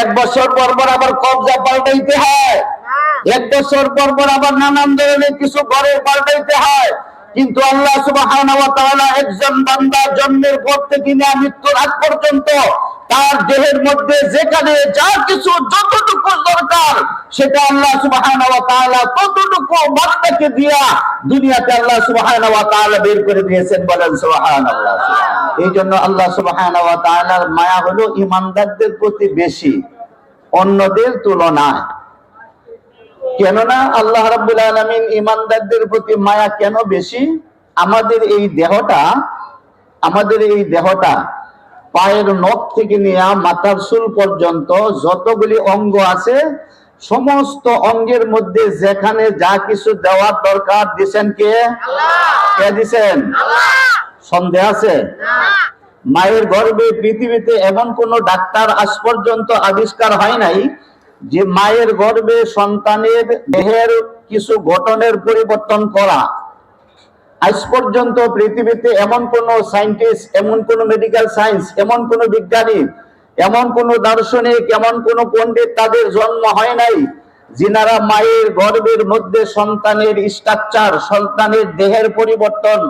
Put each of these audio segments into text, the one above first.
এক বছর পর পর আবার কবজা পাল্টাইতে হয়, এক বছর পর পর আবার নানান ধরনের কিছু ঘরে পাল্টাইতে হয়। কিন্তু আল্লাহ সুবহানাহু ওয়া তাআলা একজন বান্দা জন্মের পর থেকে নিয়ে মৃত্যুর আগ পর্যন্ত তার দেহের মধ্যে যেখানে যা কিছু যতটুকু দরকার সেটা আল্লাহ সুবহানাহু ওয়া তাআলা ততটুকু বান্দাকে দিয়া দুনিয়াতে আল্লাহ সুবহানাহু ওয়া তাআলা বের করে দিয়েছেন। বলেন সুবহানাল্লাহ। এই জন্য আল্লাহ সুবহানাহু ওয়া তাআলার মায়া হলো ঈমানদারদের প্রতি বেশি অন্যদের তুলনায়। কেননা আল্লাহ রাব্বুল আলামিন ঈমানদারদের প্রতি মায়া কেন বেশি? আমাদের এই দেহটা পায়ের নখ থেকে নিয়ে মাথার চুল পর্যন্ত যতগুলি অঙ্গ আছে সমস্ত অঙ্গের মধ্যে যেখানে যা কিছু দেওয়ার দরকার দিয়েছেন কে? কে দিয়েছেন? সন্দেহ আছে? মায়ের গর্ভে পৃথিবীতে এমন কোন ডাক্তার আজ পর্যন্ত আবিষ্কার হয় নাই যে মায়ের গর্ভে সন্তানের দেহের কিছু গঠনের পরিবর্তন করা। আজ পর্যন্ত পৃথিবীতে এমন কোন সায়েন্টিস্ট, এমন কোন মেডিকেল সায়েন্স, এমন কোন বিজ্ঞানী, এমন কোন দার্শনিক, এমন কোন পণ্ডিত তাদের জন্ম হয় নাই যিনারা মায়ের গর্ভের মধ্যে সন্তানের স্ট্রাকচার, সন্তানের দেহের পরিবর্তন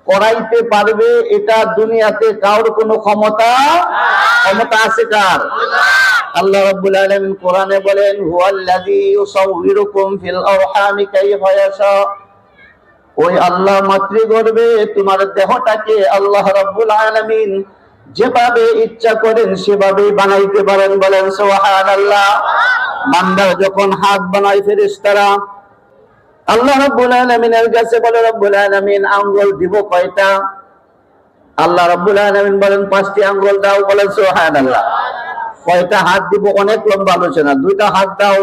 করাইতে পারবে। এটা দুনিয়াতে কারোর কোনো ক্ষমতা আছে কার? আল্লাহ রাব্বুল আলামিন কোরআনে বলেন, হুয়াল্লাযী ইউসাউবিরুকুম ফিল আরহামি কাইফা ইয়াশা। ওই আল্লাহ মাতৃগর্ভে তোমার দেহটাকে আল্লাহ রাব্বুল আলামিন যেভাবে ইচ্ছা করেন সেভাবে বানাইতে পারেন। বলেন সুবহানাল্লাহ। বান্দা যখন হাত বানায় ফেরেশতারা আল্লাহ রাব্বুল আলামিনের কাছে বলে, রব্বুল আলামিন আঙ্গুল দিব কয়টা? আল্লাহ রাব্বুল আলামিন বলেন 5টি আঙ্গুল দাও। বলেন সুবহানাল্লাহ। কয়টা হাত দিব? অনেক লম্বা আলোচনা। 2টা হাত দাও।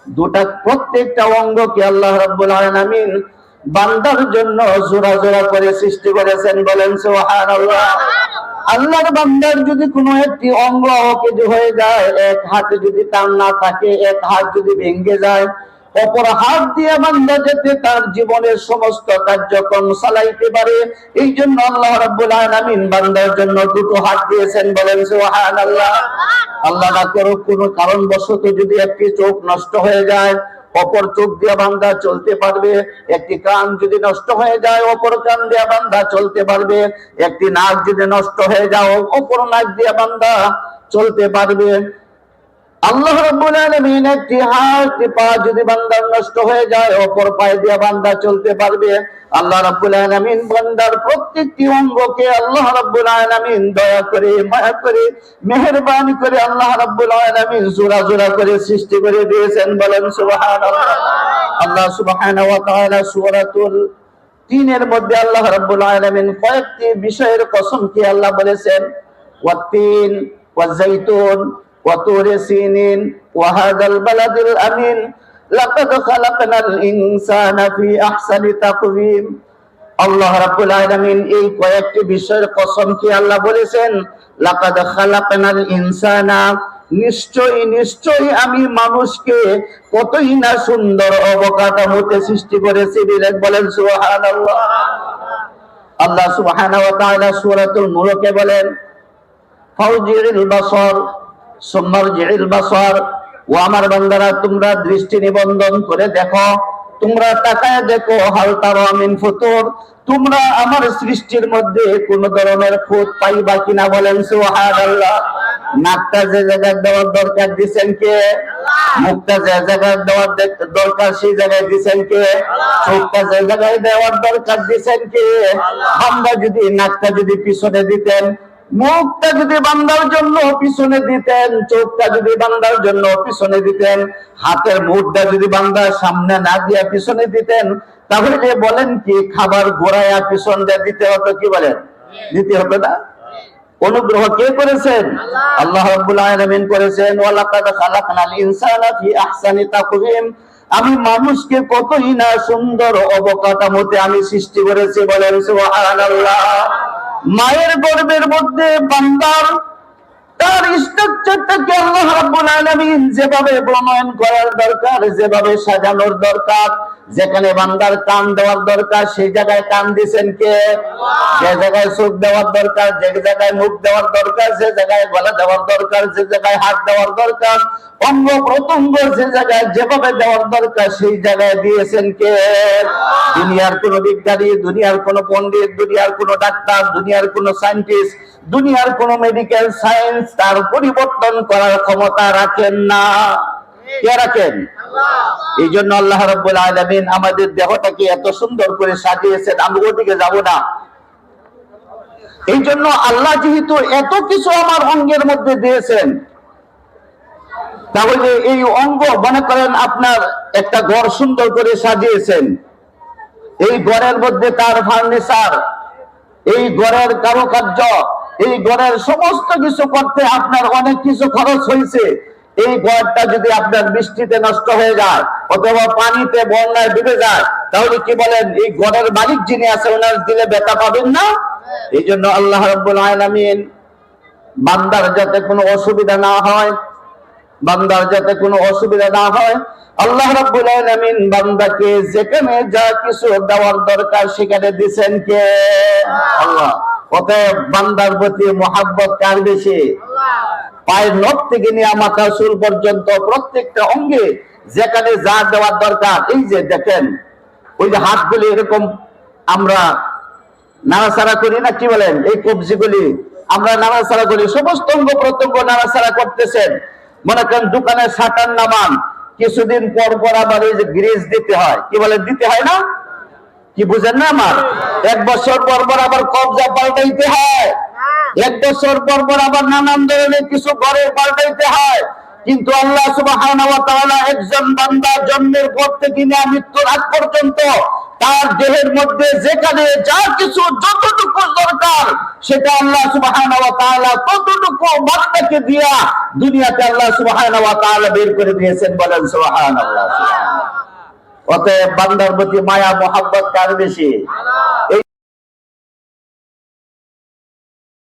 দুটা, প্রত্যেকটা অঙ্গকে আল্লাহ রাব্বুল আলামিন বান্দার জন্য জোড়া জোড়া করে সৃষ্টি করেছেন। বলেন সুবহানাল্লাহ। আল্লাহর বান্দার যদি কোনো একটি অঙ্গ অকেজ হয়ে যায়, এক হাতে যদি টান না থাকে, এক হাত যদি ভেঙে যায়, অপর হাত দিয়ে বান্দা যাতে তার জীবনের সমস্ত কার্যক্রম চালাইতে পারে, এই জন্য আল্লাহ রাব্বুল আলামিন বান্দার জন্য 2টো হাত দিয়েছেন। বলেন সুবহানাল্লাহ। আল্লাহ না করুক কোনো কারণবশত যদি একটি চোখ নষ্ট হয়ে যায়, অপর চোখ দিয়ে বান্দা চলতে পারবে। একটি কান যদি নষ্ট হয়ে যায়, অপর কান দিয়ে বান্দা চলতে পারবে। একটি নাক যদি নষ্ট হয়ে যায়, অপর নাক দিয়ে বান্দা চলতে পারবে। আল্লাহ রাব্বুল আলামিন একটি হাত পা যদি বান্দার নষ্ট হয়ে যায়, অপর পায়ে দিয়ে বান্দা চলতে পারবে। আল্লাহ রাব্বুল আলামিন বান্দার প্রত্যেকটি অঙ্গকে আল্লাহ রাব্বুল আলামিন দয়া করে, মায়া করে, মেহেরবানি করে আল্লাহ রাব্বুল আলামিন জোড়া জোড়া করে সৃষ্টি করে দিয়েছেন। বলেন সুবহানাল্লাহ। আল্লাহ সুবহানাহু ওয়া তাআলা সূরাতুল 3 এর মধ্যে আল্লাহ রাব্বুল আলামিন কয়েকটি বিষয়ের কসম কি আল্লাহ বলেছেন, ওয়াত-তিন ওয়াজ-যাইতুন وطور سينين وهذا البلد الأمين لقد خلقنا الإنسان في أحسن تقويم। আল্লাহ রাব্বুল আলামিন এই কয়েকটি বিষয়ের কসম কি আল্লাহ বলেছেন, লাকাদ খালাকনাল ইনসানা, নিশ্চয়ই আমি মানুষকে কতই না সুন্দর অবকাঠামোতে সৃষ্টি করেছি। বলেন সুবহানাল্লাহ। আল্লাহ সুবহানাহু ওয়া তাআলা সূরাতুল মুলকে বলেন, ফাউজিল বাসর সুম্মারজিল বাসর। ও আমার বান্দারা, তোমরা দৃষ্টি নিবন্ধন করে দেখো, তোমরা তাকায় দেখো, হাল তারা মিন ফুতুর, তোমরা আমার সৃষ্টির মধ্যে কোন ধরনের খুঁত পাইবা কিনা। বলেন সুবহানাল্লাহ। নাকটা যে জায়গায় দেওয়ার দরকার দিয়েছেন কে? মুখটা যে জায়গায় দেওয়ার দরকার সেই জায়গায় দিয়েছেন কে? চোখটা যে জায়গায় দেওয়ার দরকার দিয়েছেন কে? বান্দা যদি নাকটা যদি পিছনে দিতেন, মুখটা যদি বান্দার জন্য পিছনে দিতেন, চোখটা যদি বান্দার জন্য পিছনে দিতেন, হাতের মুঠটা যদি বান্দার সামনে না দিয়া পিছনে দিতেন, তাহলে যে বলেন কি খাবার ঘোরায়া পিছন দিয়ে দিতে হতো? কি বলেন? দিতে হতো না? অনুগ্রহ কে করেছেন? আল্লাহ রাব্বুল আলামিন করেছেন। ওয়ালাকাদ খালাকনাল ইনসানা ফি আহসানি তাকওয়িম, আমি মানুষকে কতই না সুন্দর অবকাঠামোতে আমি সৃষ্টি করেছি। বলেন সুবহানাল্লাহ। মায়ের গর্ভের মধ্যে বান্দার তার স্ট্রাকচারটাকে আল্লাহ রাব্বুল আলামিন যেভাবে প্রণয়ন করার দরকার, যেভাবে সাজানোর দরকার, যেখানে বান্দার কান দেওয়ার দরকার সেই জায়গায় কান দিয়েছেন কে? যে জায়গায় চোখ দেওয়ার দরকার, যে জায়গায় মুখ দেওয়ার দরকার, যে জায়গায় গলা দেওয়ার দরকার, যে জায়গায় হাত দেওয়ার দরকার, অঙ্গ প্রত্যঙ্গ যে জায়গায় যেভাবে দেওয়ার দরকার সেই জায়গায় দিয়েছেন কে? দুনিয়ার কোন বিজ্ঞানী, দুনিয়ার কোন পণ্ডিত, দুনিয়ার কোন ডাক্তার, দুনিয়ার কোন সায়েন্টিস্ট, দুনিয়ার কোন মেডিকেল সায়েন্স তার পরিবর্তন করার ক্ষমতা রাখেন না। কে রাখেন? এই জন্য আল্লাহ রাব্বুল আলামিন আমাদের দেহটাকে এত সুন্দর করে সাজিয়েছেন। আমি ওদিকে যাব না। এই জন্য আল্লাহ যেহেতু এত কিছু আমার অঙ্গের মধ্যে দিয়েছেন, তাহলে এই অঙ্গ মনে করেন আপনার একটা ঘর সুন্দর করে সাজিয়েছেন, এই ঘরের মধ্যে তার ফার্নিচার, এই ঘরের কারুকার্য, এই ঘরের সমস্ত কিছু করতে আপনার অনেক কিছু খরচ হয়েছে। এই ঘরটা যদি আপনার বৃষ্টিতে নষ্ট হয়ে যায় অথবা পানিতে বন্যায় ডুবে যায়, তাহলে কি বলেন এই ঘরের মালিক যিনি আছে ওনার দিলে ব্যথা পাবেন না? এই জন্য আল্লাহ রাব্বুল আলামিন বান্দার যাতে কোনো অসুবিধা না হয়, বান্দার যাতে কোনো অসুবিধা না হয়, আল্লাহ রাব্বুল আলামিন বান্দাকে যেখানে যা কিছু দেওয়ার দরকার সেখানে দিবেন কে? আল্লাহ। অতএব বান্দার প্রতি মহব্বত কার বেশি? পায়ের নখ থেকে নিয়ে মাথার চুল পর্যন্ত প্রত্যেকটা অঙ্গে যেখানে যা দেওয়ার দরকার। এই যে দেখেন ওই যে হাতগুলি এরকম আমরা নাড়াচাড়া করি না, কি বলেন, এই কবজিগুলি আমরা নাড়াচাড়া করি, সমস্ত অঙ্গ প্রত্যঙ্গ নাড়াচাড়া করতেছেন। মনে করেন দোকানে শাটার নামান, কিছুদিন পর পর আবার এই যে গ্রিজ দিতে হয়, কি বলেন, দিতে হয় না? কি বুঝেন না আমার? 1 বছর পর পর আবার কবজা পাল্টাইতে হয়, 1 বছর পর পর আবার নানান ধরনের কিছু ঘরে পাল্টাইতে হয়। কিন্তু আল্লাহ সুবহানাহু ওয়া তাআলা একজন বান্দা জন্মের পর থেকে নিয়ে মৃত্যুর আগ পর্যন্ত তার দেহের মধ্যে যেখানে যা কিছু যতটুকু দরকার সেটা আল্লাহ সুবহানাহু ওয়া তাআলা ততটুকু বান্দাকে দিয়া দুনিয়াতে আল্লাহ সুবহানাহু ওয়া তাআলা বের করে দিয়েছেন। বলেন সুবহানাল্লাহ। অতএব বান্দার প্রতি মায়া মহব্বত কার বেশি?